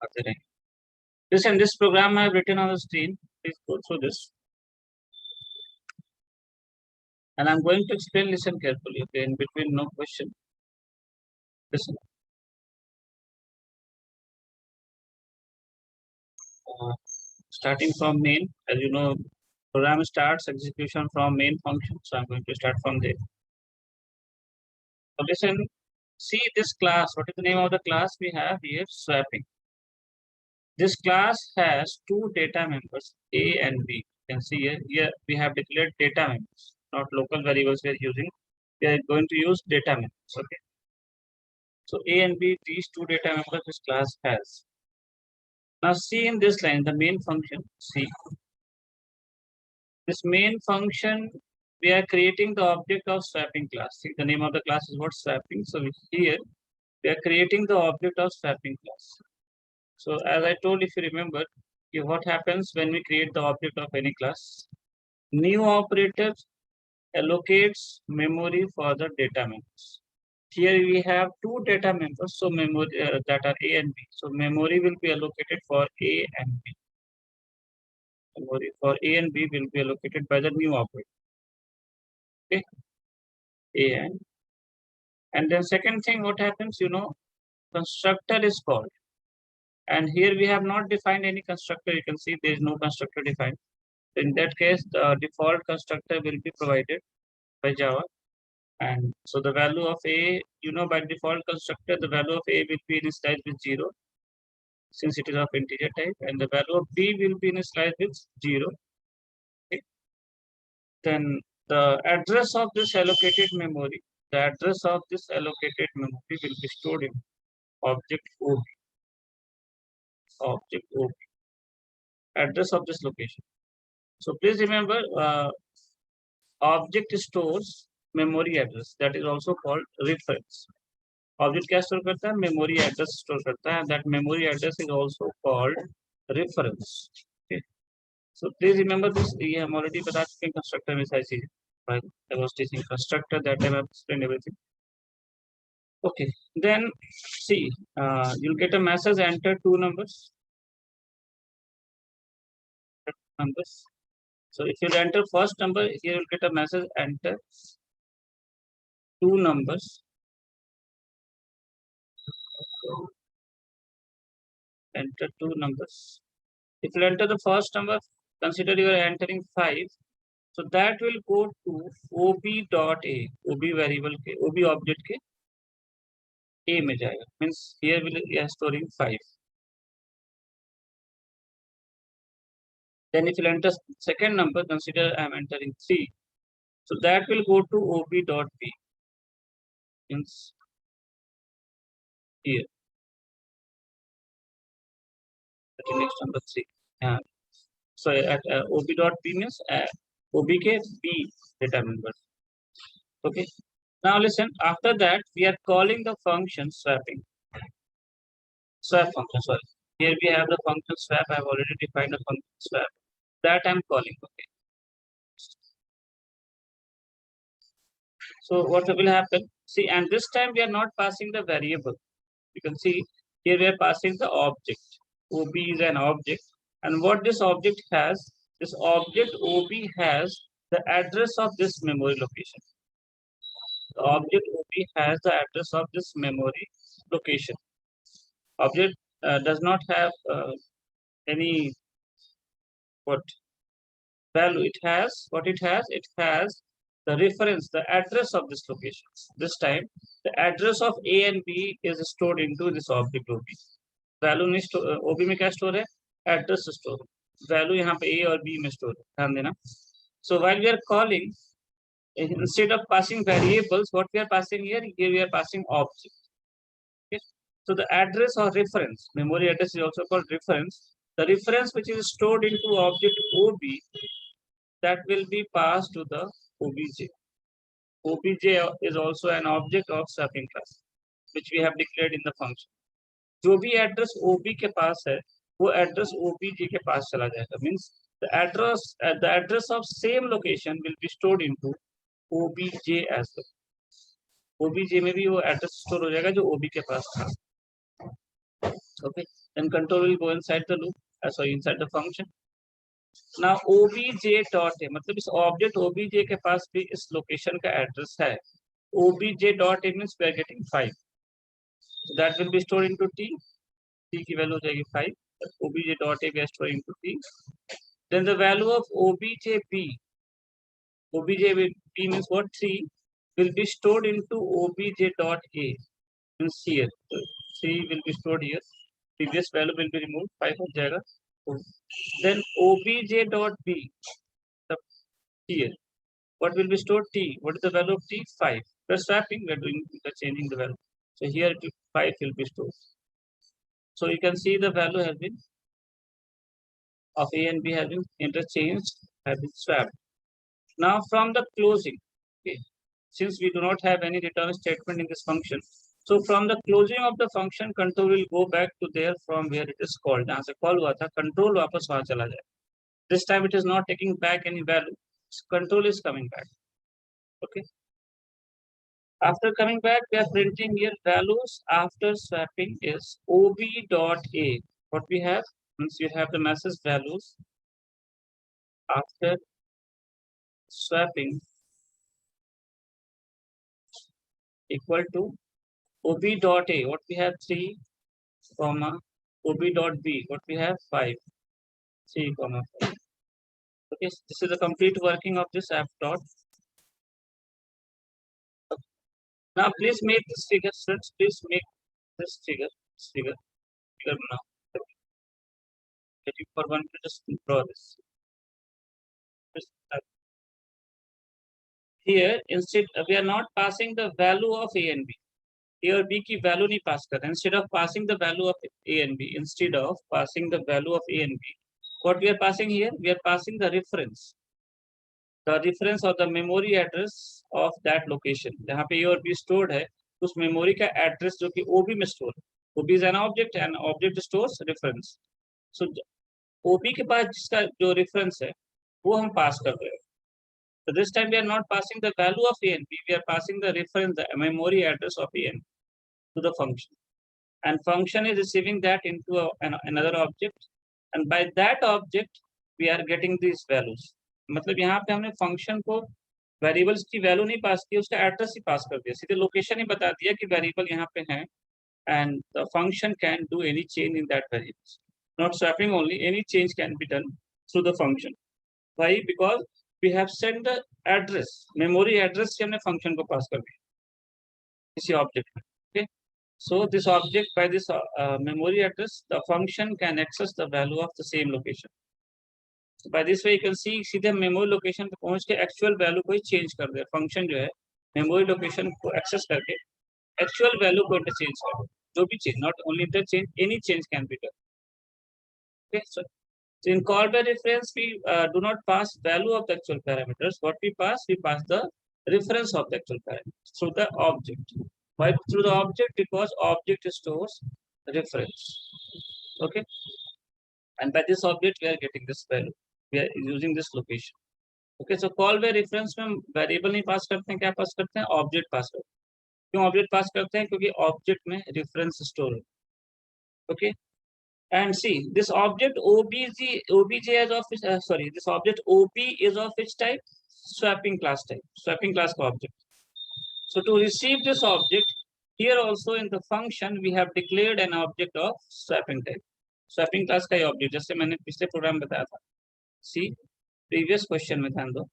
आते रहेंगे. Listen, this program I have written on the screen. Please go through this, and I'm going to explain. Listen carefully. Okay, in between, no question. Listen. Starting from main, as you know, program starts execution from main function. So I'm going to start from there. So listen, see this class. What is the name of the class we have here? Swapping. This class has two data members, A and B. You can see here we have declared data members, not local variables we are using. We are going to use data members. Okay. So A and B, these two data members this class has. Now see in this line, the main function, see. This main function, we are creating the object of swapping class. See, the name of the class is what? Swapping. So here, we are creating the object of swapping class. So as I told, if you remember, what happens when we create the object of any class? New operator allocates memory for the data members. Here we have two data members, so memory that are A and B. So memory will be allocated for A and B. Memory for A and B will be allocated by the new operator. Okay, A and then second thing, what happens? Constructor is called, and here we have not defined any constructor. You can see there is no constructor defined. In that case, the default constructor will be provided by Java. And so the value of A, by default constructor, the value of A will be initialized with 0, since it is of integer type, and the value of B will be initialized with 0. Okay. Then the address of this allocated memory, will be stored in object OB. Address of this location. So please remember, object stores memory address, that is also called reference. Object क्या store करता है? Memory address store करता है, and that memory address is also called reference. Okay. So please remember this. ये हम already बता चुके हैं constructor में सारी चीजें. Right? I was teaching constructor, that time I explained everything. Okay. Then see, you'll get a message, enter two numbers. So if you enter first number, here you'll get a message, enter two numbers. Enter two numbers. If you enter the first number, consider you are entering 5. So that will go to ob.a, ob variable ke, ob object ke a mein jayega. Means here we are storing 5. Then if you enter second number, consider I am entering 3. So that will go to ob.b. Means here. Next number 3. So at ob.b means ob ke b data member. Okay. Now listen. After that, we are calling the function swapping. Swap function. Sorry. Here we have the function swap. I have already defined the function swap. That I'm calling. Okay. So what will happen? See, and this time we are not passing the variable. You can see here we are passing the object. OB is an object, and what this object has, this object OB has the address of this memory location. The object OB has the address of this memory location. Object does not have any value. It has it has the reference, the address of this location. This time the address of A and B is stored into this object OB. Value नहीं OB में क्या store है? Address store. Value यहाँ पे A और B में store है. ध्यान देना. So while we are calling, instead of passing variables, what we are passing here we are passing object. Okay. So the address or reference, memory address is also called reference. The reference which is stored into object OB, that will be passed to the OBJ. OBJ is also an object of swapping class, which we have declared in the function. जो भी address OB के पास है, वो address OBJ के पास चला जाएगा. Means the address of same location will be stored into OBJ as well. OBJ में भी वो एड्रेस स्टोर हो जाएगा जो OB के पास था. Okay. then control will go inside the loop, sorry, inside the function. Now obj dot a मतलब इस ऑब्जेक्ट obj के पास भी इस लोकेशन का एड्रेस है. obj dot a means we are getting 5. So that will be stored into t. T की value हो जाएगी 5. obj dot a we are storing into t. Then the value of obj b means what? 3 will be stored into obj dot a means here. So 3 will be stored here. Previous value will be removed. 5 हो जाएगा. Then obj dot b here. What will be stored? T. What is the value of t? 5. We are swapping. We are changing the value. So here 5 will be stored. So you can see the value has been of a and b has been interchanged, has been swapped. Now from the closing, okay, since we do not have any return statement in this function, so from the closing of the function, control will go back to there from where it is called. जहाँ से call हुआ था, control वापस वहाँ चला जाए. This time it is not taking back any value. Control is coming back. Okay. After coming back, we are printing here values after swapping is ob dot a. What we have means you have the message values after swapping equal to ob dot a. What we have 3 comma ob dot b. What we have 5 3 comma 5. Okay, so this is the complete working of this app dot. Now please make this figure, students. Please make this figure now. Waiting for one to just draw this. Here instead we are not passing the value of a and b. Here b की value नहीं pass कर रहे. Instead of passing the value of a and b, instead of passing the value of a and b, what we are passing here? We are passing the reference. The reference or the memory address of that location. जहाँ पे a और b stored है, उस memory का address जो कि ob में store है. ob is an object and object stores reference. So ob के पास जिसका जो reference है, वो हम pass कर रहे हैं. So this time we are not passing the value of a and b, we are passing the reference, the memory address of a and b to the function. And function is receiving that into another object. And by that object, we are getting these values. मतलब यहाँ पे हमने function को variables की value नहीं pass की, उसका address ही pass कर दिया. सीधे location ही बता दिया कि variable यहाँ पे है. And the function can do any change in that variables. Not swapping only, any change can be done through the function. Why? Because we have sent the address, memory address से हमने function को pass कर दिया किसी object में. Okay. So this object by this memory address, the function can access the value of the same location. So by this way you can see सीधे memory location पे पहुंच के actual value को ही change कर दे. Function जो है memory location को access करके actual value को interchange कर दे. जो भी change, not only interchange, any change can be done. Okay. So in call by reference, we do not pass value of the actual parameters. What we pass the reference of the actual parameters through the object. Why through the object? Because object stores reference. Okay. And by this object, we are getting this value. We are using this location. Okay. So call by reference में variable नहीं pass करते हैं, क्या pass करते हैं? Object pass करते हैं. क्यों object pass करते हैं? क्योंकि object में reference store है. Okay. And see, this object obj is of this object ob is of which type? Swapping class type. Swapping class object. So to receive this object, here also in the function we have declared an object of swapping type. Swapping class का object, जैसे मैंने पिछले programme बताया था. See, previous question में ध्यान दो.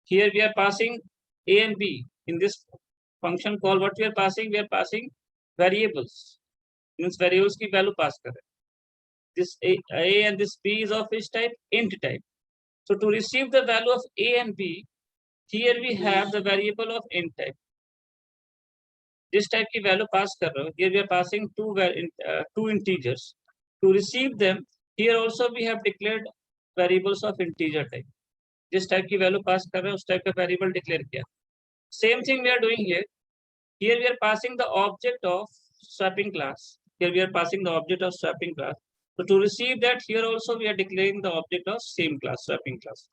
Here we are passing a and b in this function call. What we are passing? We are passing variables. Means variables की value pass कर रहे हैं. This a and this b is of which type? Int type. So to receive the value of a and b, here we have the variable of int type. This type की value pass कर रहे हो. Here we are passing two integers. To receive them, here also we have declared variables of integer type. This type की value pass कर रहे हो, उस type का variable declare किया. Same thing we are doing here. Here we are passing the object of swapping class. Here we are passing the object of swapping class. So to receive that, here also we are declaring the object of same class, swapping class.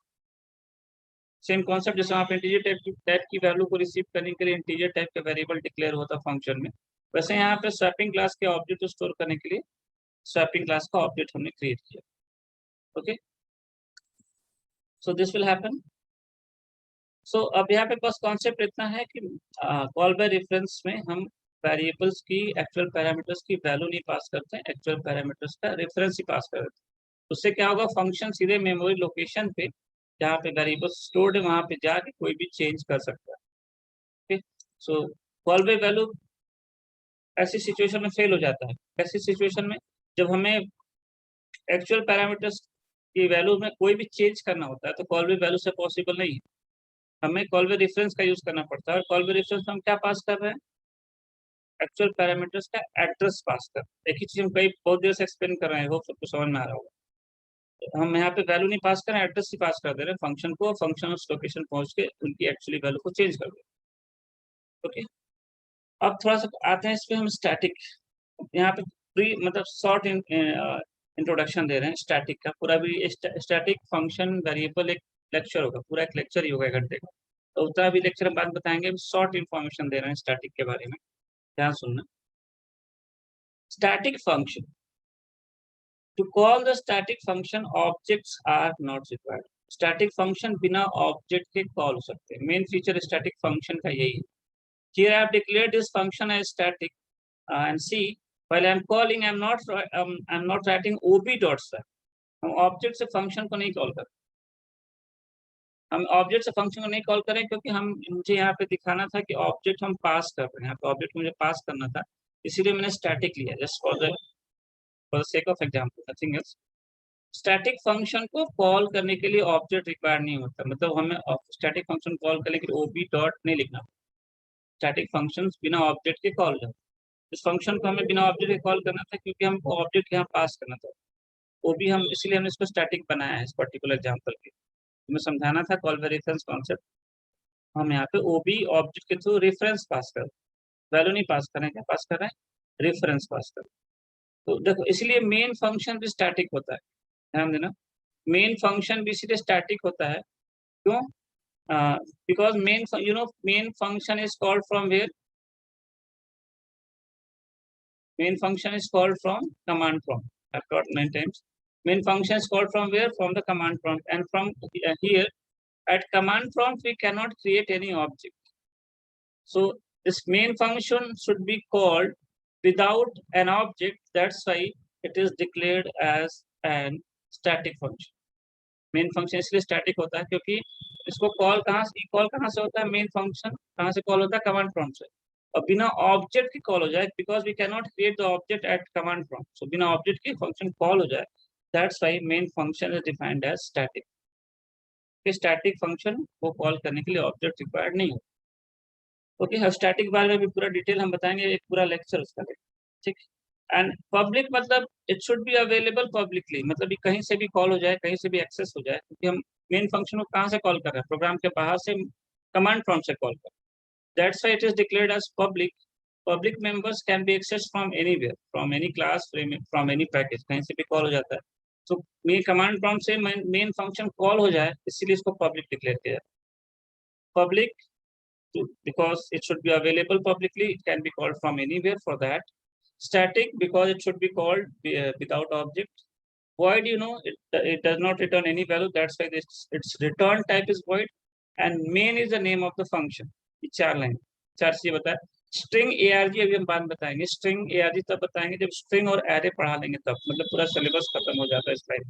Same concept जैसे आप integer type की value को receive करने के लिए integer type का variable declare होता function में. वैसे यहाँ पे स्वैपिंग क्लास के ऑब्जेक्ट स्टोर करने के लिए स्वैपिंग क्लास का ऑब्जेक्ट हमने क्रिएट किया. Okay, so this will happen. So अब यहाँ पे बस कॉन्सेप्ट इतना है कि कॉल बाय रेफरेंस में हम वेरिएबल्स की एक्चुअल पैरामीटर्स की वैल्यू नहीं पास करते हैं, एक्चुअल पैरामीटर्स का रेफरेंस ही पास करते हैं. उससे क्या होगा, फंक्शन सीधे मेमोरी लोकेशन पे जहाँ पे वेरिएबल स्टोर्ड है वहां पे जाके कोई भी चेंज कर सकता है. Okay, so call by value ऐसी सिचुएशन में फेल हो जाता है. ऐसी सिचुएशन में जब हमें एक्चुअल पैरामीटर्स की वैल्यू में कोई भी चेंज करना होता है तो कॉल बाय वैल्यू से पॉसिबल नहीं है. हमें कॉल बाय रेफरेंस का यूज करना पड़ता है. और कॉल बाय रेफरेंस हम क्या पास कर रहे हैं, एक्चुअल पैरामीटर्स का एड्रेस पास कर. एक ही चीज हम कई बहुत देर से एक्सप्लेन कर रहे हैं, होप सबको समझ में आ रहा होगा. तो हम यहाँ पे वैल्यू नहीं पास कर रहे हैं, एड्रेस ही पास कर दे रहे हैं फंक्शन को. फंक्शन उस लोकेशन पहुंच के उनकी एक्चुअली वैल्यू को चेंज कर दे. ओके, अब थोड़ा सा आते हैं इस पे हम स्टैटिक. यहाँ पे प्री मतलब शॉर्ट इंट्रोडक्शन दे रहे हैं स्टैटिक का. पूरा भी स्टैटिक फंक्शन वेरिएबल एक लेक्चर होगा, पूरा एक लेक्चर ही होगा 1 घंटे का. तो उतना भी लेक्चर हम बाद बताएंगे. शॉर्ट इन्फॉर्मेशन दे रहे हैं स्टैटिक के बारे में, ध्यान सुनना. Static function, to call the static function objects are not required. Static function बिना ऑब्जेक्ट के कॉल हो सकते हैं. मेन फीचर स्टैटिक फंक्शन का यही है. Here I have declared this function as static, and see, while I'm calling, I'm not writing ob.swap. हम object से फंक्शन को नहीं कॉल करें. हम ऑब्जेक्ट से फंक्शन को नहीं कॉल करें क्योंकि हम मुझे यहाँ पे दिखाना था कि ऑब्जेक्ट हम पास कर रहे हैं. यहाँ पे ऑब्जेक्ट मुझे पास करना था, इसीलिए मैंने स्टैटिक लिया, just for the sake of example, nothing else. Static function को कॉल करने के लिए ऑब्जेक्ट रिक्वायर नहीं होता. मतलब हमें स्टैटिक फंक्शन कॉल करने के लिए ओबी डॉट नहीं लिखना. स्टैटिक फंक्शन बिना ऑब्जेक्ट के कॉल है. इस फंक्शन को हमें बिना ऑब्जेक्ट के कॉल करना था क्योंकि हमको ऑब्जेक्ट यहाँ पास करना था. वो भी हम इसलिए हमने इसको स्टैटिक बनाया है इस पर्टिकुलर एग्जांपल के. हमें समझाना था कॉल बाय रेफरेंस कॉन्सेप्ट. हम यहाँ पे ओबी ऑब्जेक्ट के थ्रू रेफरेंस पास कर, वैल्यू नहीं पास कर रहे हैं. क्या पास कर रहे हैं, रेफरेंस पास कर. तो देखो इसलिए मेन फंक्शन भी स्टैटिक होता है, ध्यान देना. मेन फंक्शन भी इसलिए स्टैटिक होता है. क्यों? Because main function is called from where. Main function is called from command prompt. I've got 9 times. Main function is called from where? From the command prompt. And from here, at command prompt, we cannot create any object. So this main function should be called without an object. That's why it is declared as an static function. Main function इसलिए static होता है क्योंकि इसको call कहाँ से होता है, main function कहाँ से कॉल होता है, कमांड प्रॉम्प्ट से. और बिना ऑब्जेक्ट की कॉल हो जाए, because we can not create the object at command prompt. So बिना ऑब्जेक्ट के फंक्शन कॉल हो जाए, that's why main function is defined as static. Static function को कॉल करने के लिए ऑब्जेक्ट रिक्वायर्ड नहीं होता. ओके, स्टैटिक बारे में भी पूरा डिटेल हम बताएंगे, एक पूरा लेक्चर उसका. ठीक. एंड पब्लिक मतलब it should be available publicly. मतलब ये कहीं से भी कॉल हो जाए, कहीं से भी एक्सेस हो जाए, क्योंकि हम मेन फंक्शन को कहाँ से कॉल कर रहे हैं, प्रोग्राम के बाहर से कमांड प्रॉम्प्ट से कॉल कर. That's why it is declared as public. Public members can be accessed from anywhere, from any class, from any package. कहीं से भी कॉल हो जाता है. So मेन कमांड प्रॉम्प्ट से मेन फंक्शन कॉल हो जाए, इसीलिए इसको पब्लिक डिक्लेयर किया. Public because it should be available publicly. It can be called from anywhere for that. Static because it should be called without object. Void, it does not return any value. That's why its return type is void. And main is the name of the function. 4 line 4 चीजें बताए. String ARG अभी हम बाद में बताएंगे. String ARG तब बताएंगे जब स्ट्रिंग और एरे पढ़ा लेंगे, तब मतलब पूरा सिलेबस खत्म हो जाता है इस लाइन.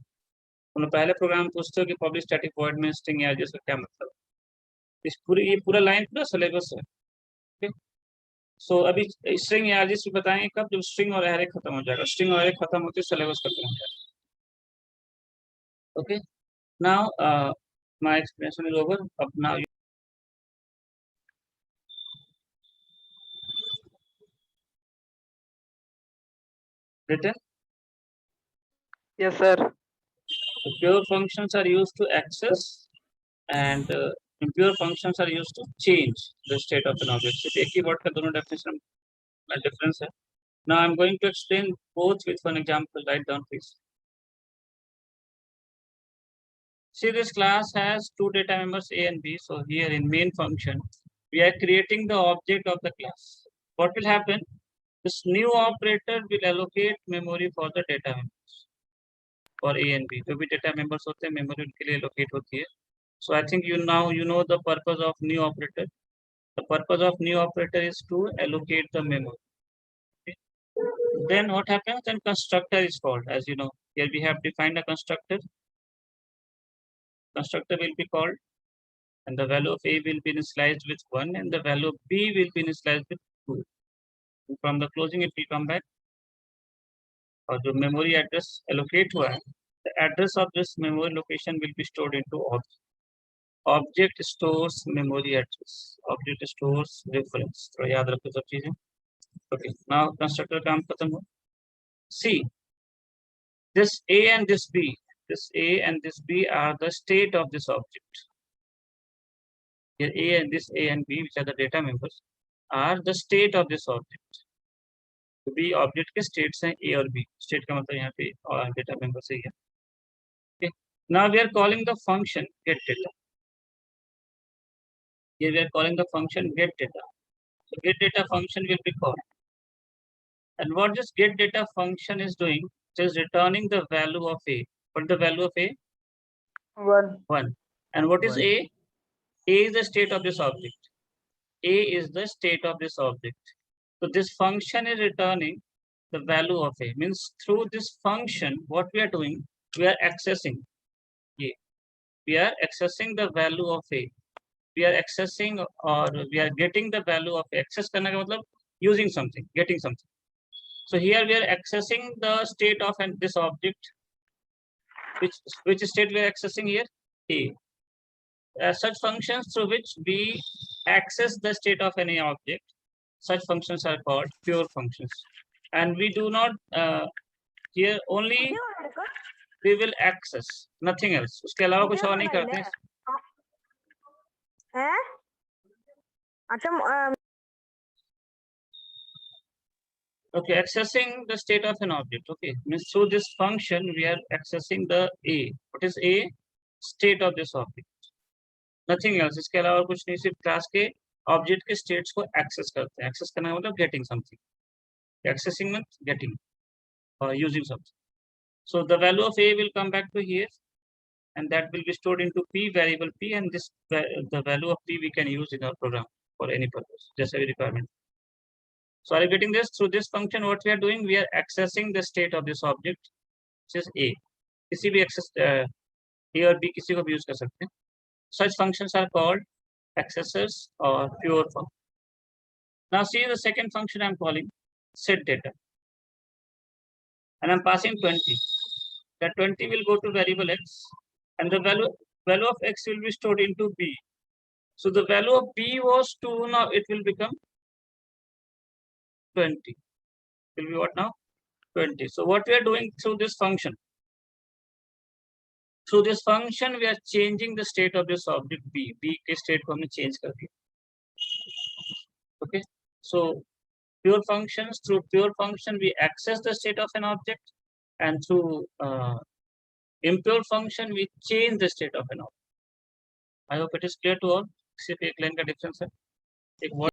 तुम पहले प्रोग्राम पूछते हो कि पब्लिक स्टैटिक वॉइड में स्ट्रिंग ARG का क्या मतलब. ये पूरा लाइन पूरा सिलेबस है. ओके, सो अभी स्ट्रिंग ARG से बताएंगे कब, जब स्ट्रिंग और एरे खत्म हो जाएगा. स्ट्रिंग और एरे खत्म होते सिलेबस खत्म हो जाएगा. Okay, now my explanation is over. Up now written. Yes, sir. So pure functions are used to access, and impure functions are used to change the state of an object. So एक ही word का दोनों definition में difference है. Now I'm going to explain both with one example. Write down please. See, this class has 2 data members A and B. So here in main function, we are creating the object of the class. What will happen? This new operator will allocate memory for the data members for A and B. जो भी data members होते हैं memory उनके लिए allocate होती है. So I think you know the purpose of new operator. The purpose of new operator is to allocate the memory. Okay. Then what happens? Then constructor is called. As you know, here we have defined a constructor. Constructor will be called, and the value of A will be initialized with 1, and the value of B will be initialized with 2. And from the closing, it will come back. और जो memory address allocate हुआ है, the address of this memory location will be stored into object. Object stores memory address. Object stores reference. थोड़ा याद रखो सब चीजें. Okay. Now constructor काम खत्म हो. See, this A and this B. This A and this B are the state of this object. Here A and this A and B, which are the data members, are the state of this object. तो B object के states हैं A और B. State का मतलब यहाँ पे data member से ही है. Okay. Now we are calling the function get data. Here we are calling the function get data. So get data function will be called. And what this get data function is doing, it is returning the value of A. What is the value of A? 1. 1. And what is 1. A? A is the state of this object. A is the state of this object. So this function is returning the value of A. Means through this function, what we are doing, we are accessing A. We are accessing the value of A. We are accessing or we are getting the value of A. Access करने का मतलब using something, getting something. So here we are accessing the state of this object. Which state we are accessing here? A. Such functions through which we access the state of any object, such functions are called pure functions. And we do not here only we will access, nothing else. उसके अलावा कुछ और नहीं करते हैं. Okay, accessing the state of an object. Okay, means through this function we are accessing the A. What is A? State of this object. Nothing else. इसके अलावा कुछ नहीं, सिर्फ क्लास के ऑब्जेक्ट के स्टेट्स को एक्सेस करते हैं. एक्सेस करना मतलब getting something. Accessing means getting or using something. So the value of A will come back to here, and that will be stored into P variable P, and this the value of P we can use in our program for any purpose, just every requirement. So are you getting this? Through this function, what we are doing, we are accessing the state of this object, which is A. किसी भी access A और B किसी को भी use कर सकते हैं. Such functions are called accessors or pure functions. Now see the second function I am calling set data, and I am passing 20. That 20 will go to variable X, and the value of X will be stored into B. So the value of B was 2, now it will become 20. Will be what now? 20. So what we are doing through this function? Through this function, we are changing the state of this object B. B के state को हमने change कर दिया. Okay. So pure functions, through pure function we access the state of an object, and through impure function we change the state of an object. I hope it is clear to all. सिर्फ एक line का difference है. एक